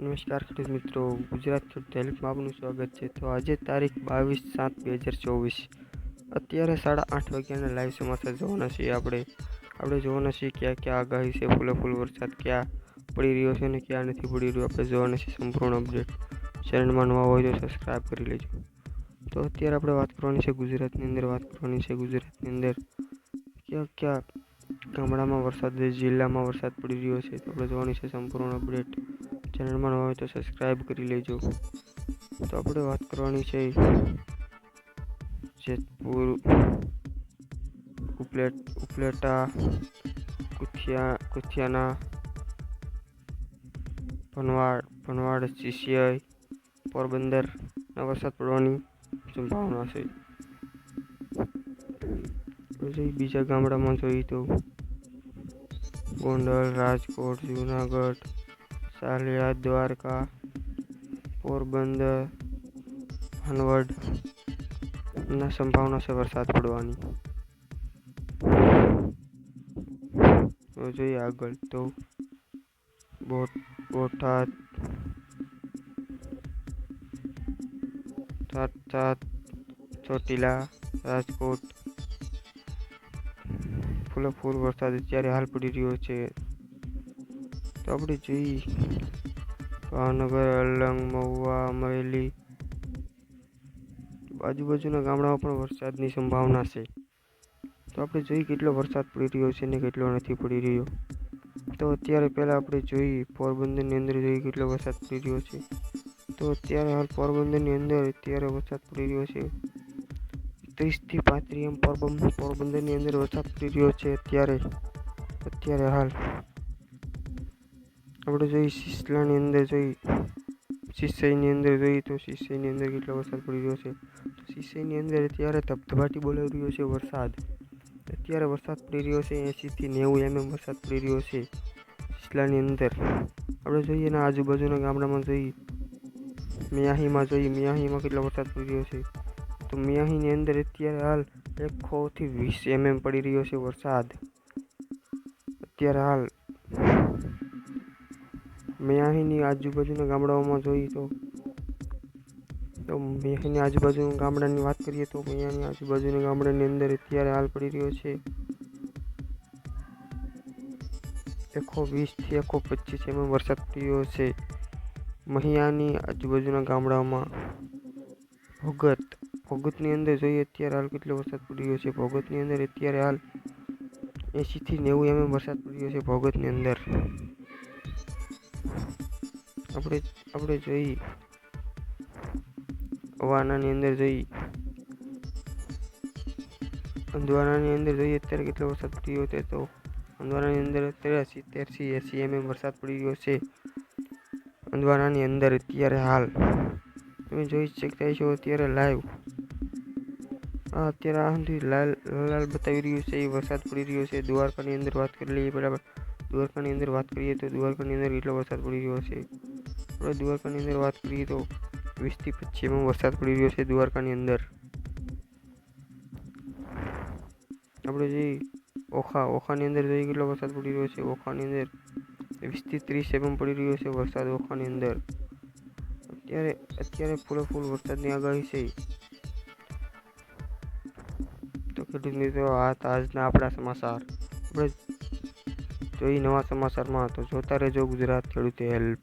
નમસ્કાર ખેડૂત મિત્રો, ગુજરાત ખેડૂત હેલ્પમાં આપનું સ્વાગત છે। તો આજે તારીખ 22/7/2024, અત્યારે 8:30 વાગ્યાના લાઈવ સમાચાર જોવાના છીએ। આપણે જોવાના છીએ ક્યાં આગાહી છે, ફૂલ વરસાદ ક્યાં પડી રહ્યો છે અને ક્યાં નથી પડી રહ્યો, આપણે જોવાના છીએ સંપૂર્ણ અપડેટ। ચેનલમાં નવા હોય તો સબસ્ક્રાઈબ કરી લેજો। તો અત્યારે આપણે વાત કરવાની છે ગુજરાતની અંદર ક્યાં ગામડામાં વરસાદ, જિલ્લામાં વરસાદ પડી રહ્યો છે, તો આપણે જોવાની છે સંપૂર્ણ અપડેટ। ચેનલમાં નવા હોય તો સબસ્ક્રાઈબ કરી લેજો। તો આપણે વાત કરવાની છે જેતપુર, ઉપલેટા, કુથિયાના, ભનવાડ, ચીસિયાઈ, પોરબંદરના વરસાદ પડવાની સંભાવના છે। બીજા ગામડામાં જોઈએ તો ગોંડલ, રાજકોટ, જૂનાગઢ, સાલિયા, દ્વારકા, પોરબંદર, ભાનવડના સંભાવના છે વરસાદ પડવાની। જોઈએ આગળ તો બોટાદ, ચોટીલા, રાજકોટ ફૂલ વરસાદ અત્યારે હાલ પડી રહ્યો છે। તો આપણે જોઈએ ભાવનગર, અલંગ, મહુવા, અમરેલી, આજુબાજુના ગામડામાં પણ વરસાદની સંભાવના છે। તો આપણે જોઈએ કેટલો વરસાદ પડી રહ્યો છે અને કેટલો નથી પડી રહ્યો। તો અત્યારે પહેલાં આપણે જોઈએ પોરબંદરની અંદર જોઈએ કેટલો વરસાદ પડી રહ્યો છે। તો અત્યારે હાલ પોરબંદરની અંદર અત્યારે વરસાદ પડી રહ્યો છે 30 થી 35 એમ પોરબંદરની અંદર વરસાદ પડી રહ્યો છે। અત્યારે હાલ આપણે જોઈએ સિસલાની અંદર સિસઈની અંદર જોઈએ તો સિસઈની અંદર કેટલો વરસાદ પડી રહ્યો છે। તો સિસઈની અંદર અત્યારે ધબધબાટી બોલાવી રહ્યો છે વરસાદ। અત્યારે વરસાદ પડી રહ્યો છે 80 થી 90 mm વરસાદ પડી રહ્યો છે સિસલાની અંદર। આપણે જોઈએ એના આજુબાજુના ગામડામાં જોઈએ મિયાહીમાં કેટલો વરસાદ પડી રહ્યો છે। તો મિયાહીની અંદર અત્યારે હાલ 1 થી 20 mm પડી રહ્યો છે વરસાદ। અત્યારે હાલ મિયાહીની આજુબાજુના ગામડાઓમાં જોઈએ તો મિયાહીની આજુબાજુના ગામડાની વાત કરીએ તો મિયાહીની આજુબાજુના ગામડાની અંદર અત્યારે હાલ પડી રહ્યો છે 120 થી 125 mm વરસાદ પડી રહ્યો છે। મહિયાની આજુબાજુના ગામડાઓમાં ભોગતની અંદર જોઈએ અત્યારે હાલ કેટલો વરસાદ પડી રહ્યો છે। ભોગતની અંદર અત્યારે હાલ 80 થી 90 mm વરસાદ પડી રહ્યો છે ભોગતની અંદર। આપણે જોઈએ અંદવાનાની અંદર જોઈએ અત્યારે કેટલો વરસાદ પડી રહ્યો છે। તો અંદવાનાની અંદર અત્યારે 70 થી 80 mm વરસાદ પડી રહ્યો છે અંદવાનાની અંદર અત્યારે હાલ। તમે જોઈ શકતા છો અત્યારે લાઈવ લાલ બતાવી રહ્યું છે એ વરસાદ પડી રહ્યો છે। દ્વારકાની અંદર વાત કરી લઈએ બરાબર। દ્વારકાની અંદર વાત કરીએ તો દ્વારકાની અંદર કેટલો વરસાદ પડી રહ્યો છે। આપણે દ્વારકાની અંદર વાત કરીએ તો 20 થી 25 mm વરસાદ પડી રહ્યો છે દ્વારકાની અંદર। આપણે જોઈએ ઓખાની અંદર જોઈએ કેટલો વરસાદ પડી રહ્યો છે। ઓખાની અંદર 20 થી 30 mm પડી રહ્યો છે વરસાદ ઓખાની અંદર। અત્યારે ફૂલ વરસાદની આગાહી છે। તો ખેડૂત મિત્રો આજના આપણા સમાચાર। આપણે જોઈએ નવા સમાચારમાં, તો જોતા રહેજો ગુજરાત ખેડૂત હેલ્પ।